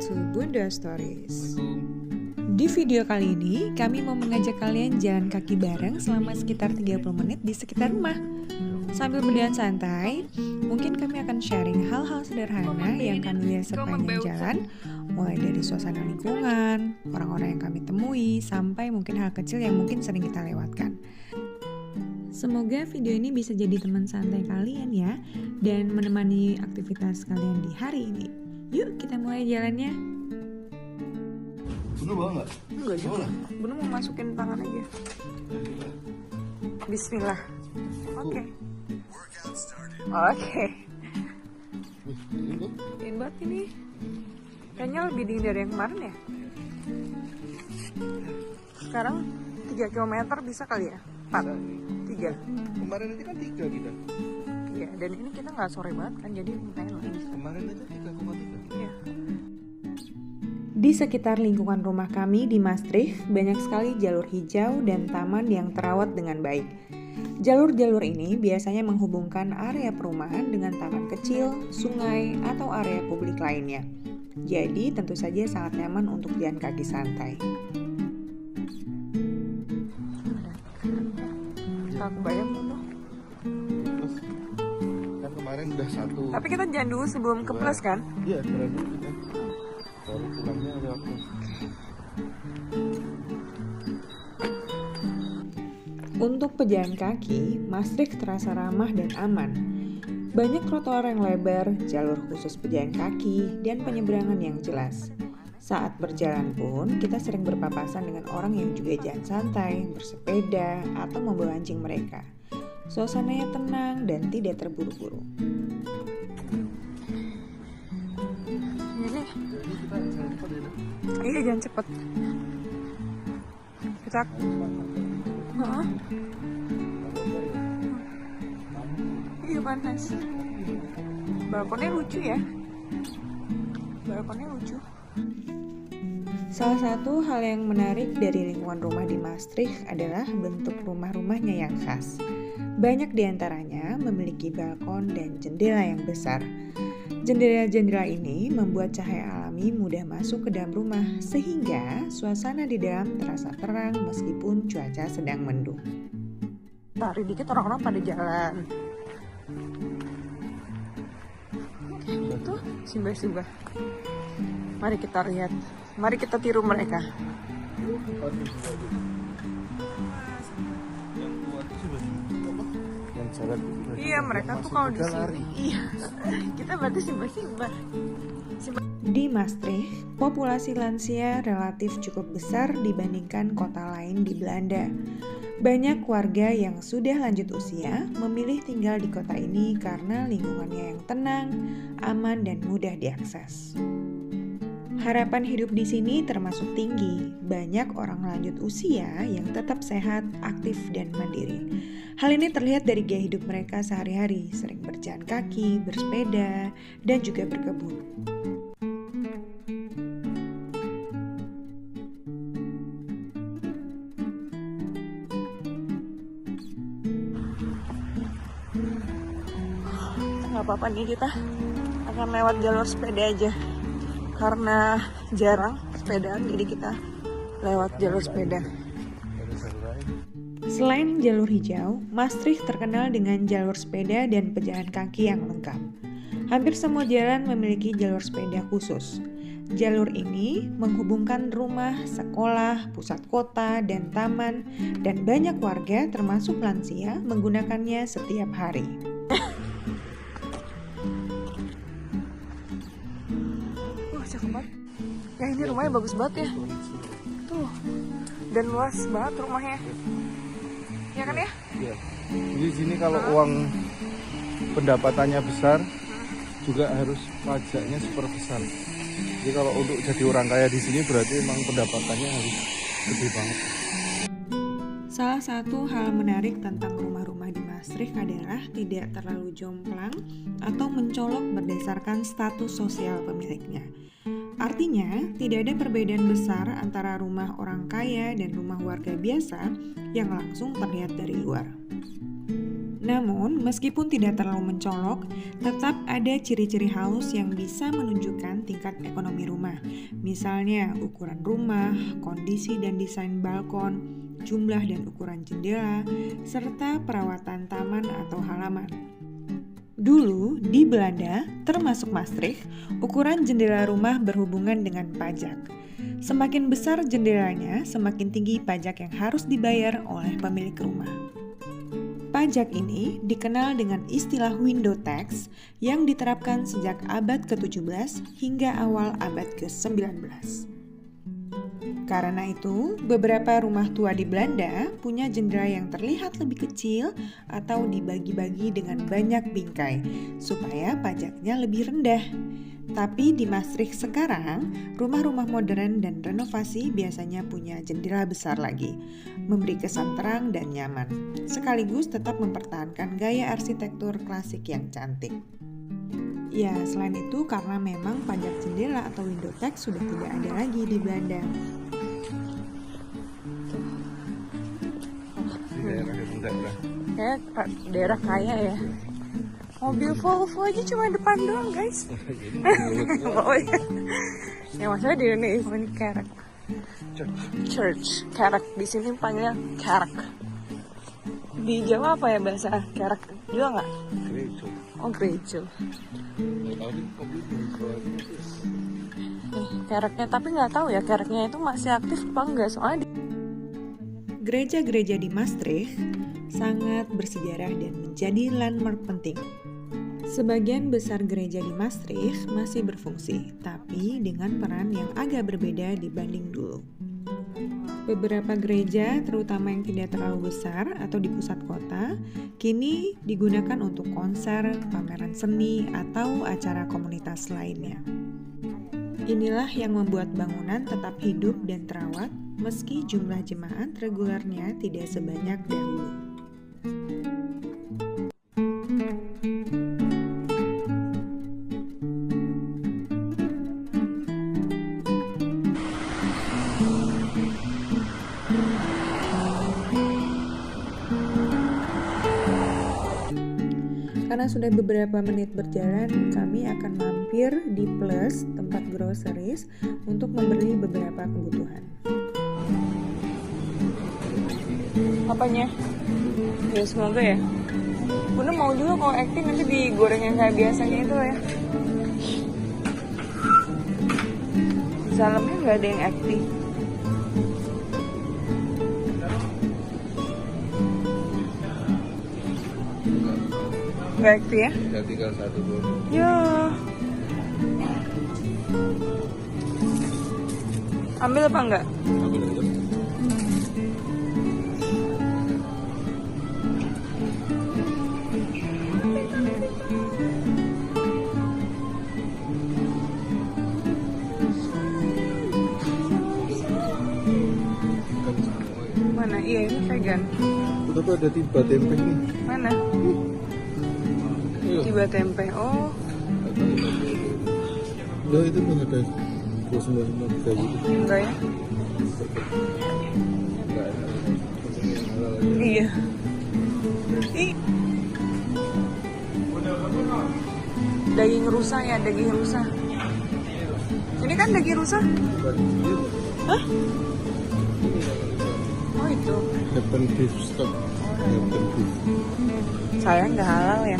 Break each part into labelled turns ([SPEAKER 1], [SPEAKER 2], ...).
[SPEAKER 1] to Bunda Stories. Di video kali ini, kami mau mengajak kalian jalan kaki bareng selama sekitar 30 menit di sekitar rumah. Sambil berjalan santai, mungkin kami akan sharing hal-hal sederhana yang kami lihat sepanjang jalan, mulai dari suasana lingkungan, orang-orang yang kami temui, sampai mungkin hal kecil yang mungkin sering kita lewatkan. Semoga video ini bisa jadi teman santai kalian ya, dan menemani aktivitas kalian di hari ini. Yuk kita mulai jalannya.
[SPEAKER 2] Bunu bawa nggak?
[SPEAKER 1] Enggak juga. Bunu mau masukin tangan aja. Bismillah. Oke. Dingin banget ini. Kayaknya lebih dingin dari yang kemarin ya. Sekarang 3 km bisa kali ya? 4? 3?
[SPEAKER 2] Kemarin aja kan 3 kita.
[SPEAKER 1] Iya, dan ini kita nggak sore banget kan, jadi lumayan lagi.
[SPEAKER 2] Kemarin aja 3,3.
[SPEAKER 1] Iya. Di sekitar lingkungan rumah kami di Maastricht, banyak sekali jalur hijau dan taman yang terawat dengan baik. Jalur-jalur ini biasanya menghubungkan area perumahan dengan taman kecil, sungai, atau area publik lainnya. Jadi tentu saja sangat nyaman untuk jalan kaki santai. Aku bayang dulu.
[SPEAKER 2] Terus kan kemarin udah 1.
[SPEAKER 1] Tapi kita jalan dulu sebelum ke plus kan?
[SPEAKER 2] Iya, jalan dulu kita. Baru pulangnya ada waktu.
[SPEAKER 1] Untuk pejalan kaki, Maastricht terasa ramah dan aman. Banyak trotoar yang lebar, jalur khusus pejalan kaki, dan penyeberangan yang jelas. Saat berjalan pun, kita sering berpapasan dengan orang yang juga jalan santai, bersepeda, atau membawa anjing mereka. Suasananya tenang dan tidak terburu-buru. Iya, jangan cepet. Kita iya panas. Balkonnya lucu ya. Balkonnya lucu. Salah satu hal yang menarik dari lingkungan rumah di Maastricht adalah bentuk rumah-rumahnya yang khas. Banyak di antaranya memiliki balkon dan jendela yang besar. Jendela-jendela ini membuat cahaya alami mudah masuk ke dalam rumah, sehingga suasana di dalam terasa terang meskipun cuaca sedang mendung. Tarik dikit orang-orang pada jalan. Itu simbah-simbah. Mari kita lihat. Mari kita tiru mereka.
[SPEAKER 2] Yang jalan.
[SPEAKER 1] Iya, mereka tuh kalau di sini. Iya. Kita berarti simbah-simbah. Di Maastricht, populasi lansia relatif cukup besar dibandingkan kota lain di Belanda. Banyak warga yang sudah lanjut usia memilih tinggal di kota ini karena lingkungannya yang tenang, aman, dan mudah diakses. Harapan hidup di sini termasuk tinggi. Banyak orang lanjut usia yang tetap sehat, aktif, dan mandiri. Hal ini terlihat dari gaya hidup mereka sehari-hari, sering berjalan kaki, bersepeda, dan juga berkebun. Gak apa-apa nih, kita akan lewat jalur sepeda aja. Karena jarang sepedaan, jadi kita lewat jalur sepeda. Selain jalur hijau, Maastricht terkenal dengan jalur sepeda dan pejalan kaki yang lengkap. Hampir semua jalan memiliki jalur sepeda khusus. Jalur ini menghubungkan rumah, sekolah, pusat kota, dan taman, dan banyak warga termasuk lansia menggunakannya setiap hari. Cakep banget. Ya ini rumahnya bagus banget ya. Tuh. Dan luas banget rumahnya. Ya kan ya?
[SPEAKER 2] Iya. Jadi sini kalau uang pendapatannya besar juga harus pajaknya super besar. Jadi kalau untuk jadi orang kaya di sini berarti emang pendapatannya harus gede banget.
[SPEAKER 1] Salah satu hal menarik tentang rumah-rumah di Maastricht adalah tidak terlalu jomplang atau mencolok berdasarkan status sosial pemiliknya. Artinya, tidak ada perbedaan besar antara rumah orang kaya dan rumah warga biasa yang langsung terlihat dari luar. Namun, meskipun tidak terlalu mencolok, tetap ada ciri-ciri halus yang bisa menunjukkan tingkat ekonomi rumah. Misalnya, ukuran rumah, kondisi dan desain balkon, jumlah dan ukuran jendela, serta perawatan taman atau halaman. Dulu, di Belanda, termasuk Maastricht, ukuran jendela rumah berhubungan dengan pajak. Semakin besar jendelanya, semakin tinggi pajak yang harus dibayar oleh pemilik rumah. Pajak ini dikenal dengan istilah window tax yang diterapkan sejak abad ke-17 hingga awal abad ke-19. Karena itu, beberapa rumah tua di Belanda punya jendela yang terlihat lebih kecil atau dibagi-bagi dengan banyak bingkai supaya pajaknya lebih rendah. Tapi di Maastricht sekarang, rumah-rumah modern dan renovasi biasanya punya jendela besar lagi, memberi kesan terang dan nyaman, sekaligus tetap mempertahankan gaya arsitektur klasik yang cantik. Ya, selain itu karena memang pajak jendela atau window tax sudah tidak ada lagi di Belanda.
[SPEAKER 3] Kayak daerah kaya ya. Mobil Volvo aja cuma depan doang guys. Oh ya. Ya maksudnya di Indonesia ini Kerek. Church. Kerek di sini panggilnya Kerek. Di Jawa apa ya bahasa Kerek juga nggak?
[SPEAKER 2] Gereja.
[SPEAKER 3] Oh gereja. Kereknya tapi nggak tahu ya kereknya itu masih aktif apa enggak soalnya.
[SPEAKER 1] Gereja-gereja di Maastricht sangat bersejarah dan menjadi landmark penting. Sebagian besar gereja di Maastricht masih berfungsi, tapi dengan peran yang agak berbeda dibanding dulu. Beberapa gereja, terutama yang tidak terlalu besar atau di pusat kota, kini digunakan untuk konser, pameran seni, atau acara komunitas lainnya. Inilah yang membuat bangunan tetap hidup dan terawat, meski jumlah jemaat regulernya tidak sebanyak dahulu. Karena sudah beberapa menit berjalan, kami akan mampir di Plus, tempat groceries, untuk membeli beberapa kebutuhan.
[SPEAKER 3] Apanya? Ya semoga ya. Bunda mau juga kalau acting nanti digoreng yang kayak biasanya itu ya. Di dalamnya nggak ada yang acting. Nggak acting ya?
[SPEAKER 2] Ya tinggal satu doang.
[SPEAKER 3] Ya. Ambil apa enggak?
[SPEAKER 2] Ambil aja.
[SPEAKER 3] Mana? Iya ini vegan.
[SPEAKER 2] Tapi ada tiba tempe nih.
[SPEAKER 3] Mana? Tiba tempe. Oh.
[SPEAKER 2] Ya itu kan ada 295 kayak gitu.
[SPEAKER 3] Enggak ya?
[SPEAKER 2] Enggak ada.
[SPEAKER 3] Iya. Ih. Daging rusa ya, daging rusa. Ini kan daging rusa? Hah? Oh itu.
[SPEAKER 2] Heaven beef stock. Heaven beef.
[SPEAKER 3] Saya nggak halal ya.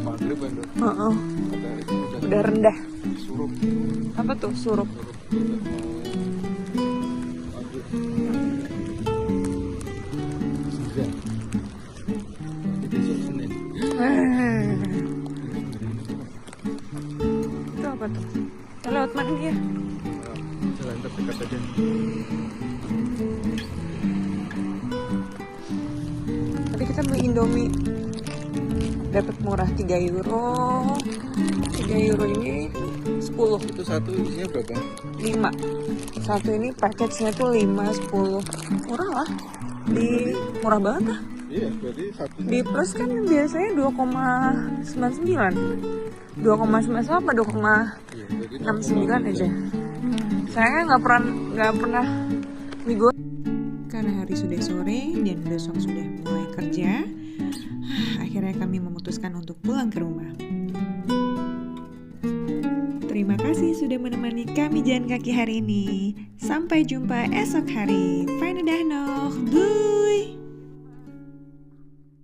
[SPEAKER 2] Maghrib kan.
[SPEAKER 3] Heeh. Udah rendah.
[SPEAKER 2] Surup.
[SPEAKER 3] Apa tuh surup? Itu apa tuh? Kita lewat mana dia?
[SPEAKER 2] Jalan terdekat aja.
[SPEAKER 3] Tadi kita beli Indomie dapat murah 3 euro. 3 euro ini 10.
[SPEAKER 2] Itu satu isinya berapa?
[SPEAKER 3] 5. Satu ini paketnya tuh 5, 10. Murah lah. Murah banget lah.
[SPEAKER 2] Iya, berarti satu.
[SPEAKER 3] Di Plus kan biasanya 2,99. 2,99 apa 2,69 aja. Saya nggak pernah mie goreng.
[SPEAKER 1] Karena hari sudah sore dan besok sudah mulai kerja. Akhirnya kami memutuskan untuk pulang ke rumah. Terima kasih sudah menemani kami jalan kaki hari ini. Sampai jumpa esok hari. Fijne dag nog. Doei!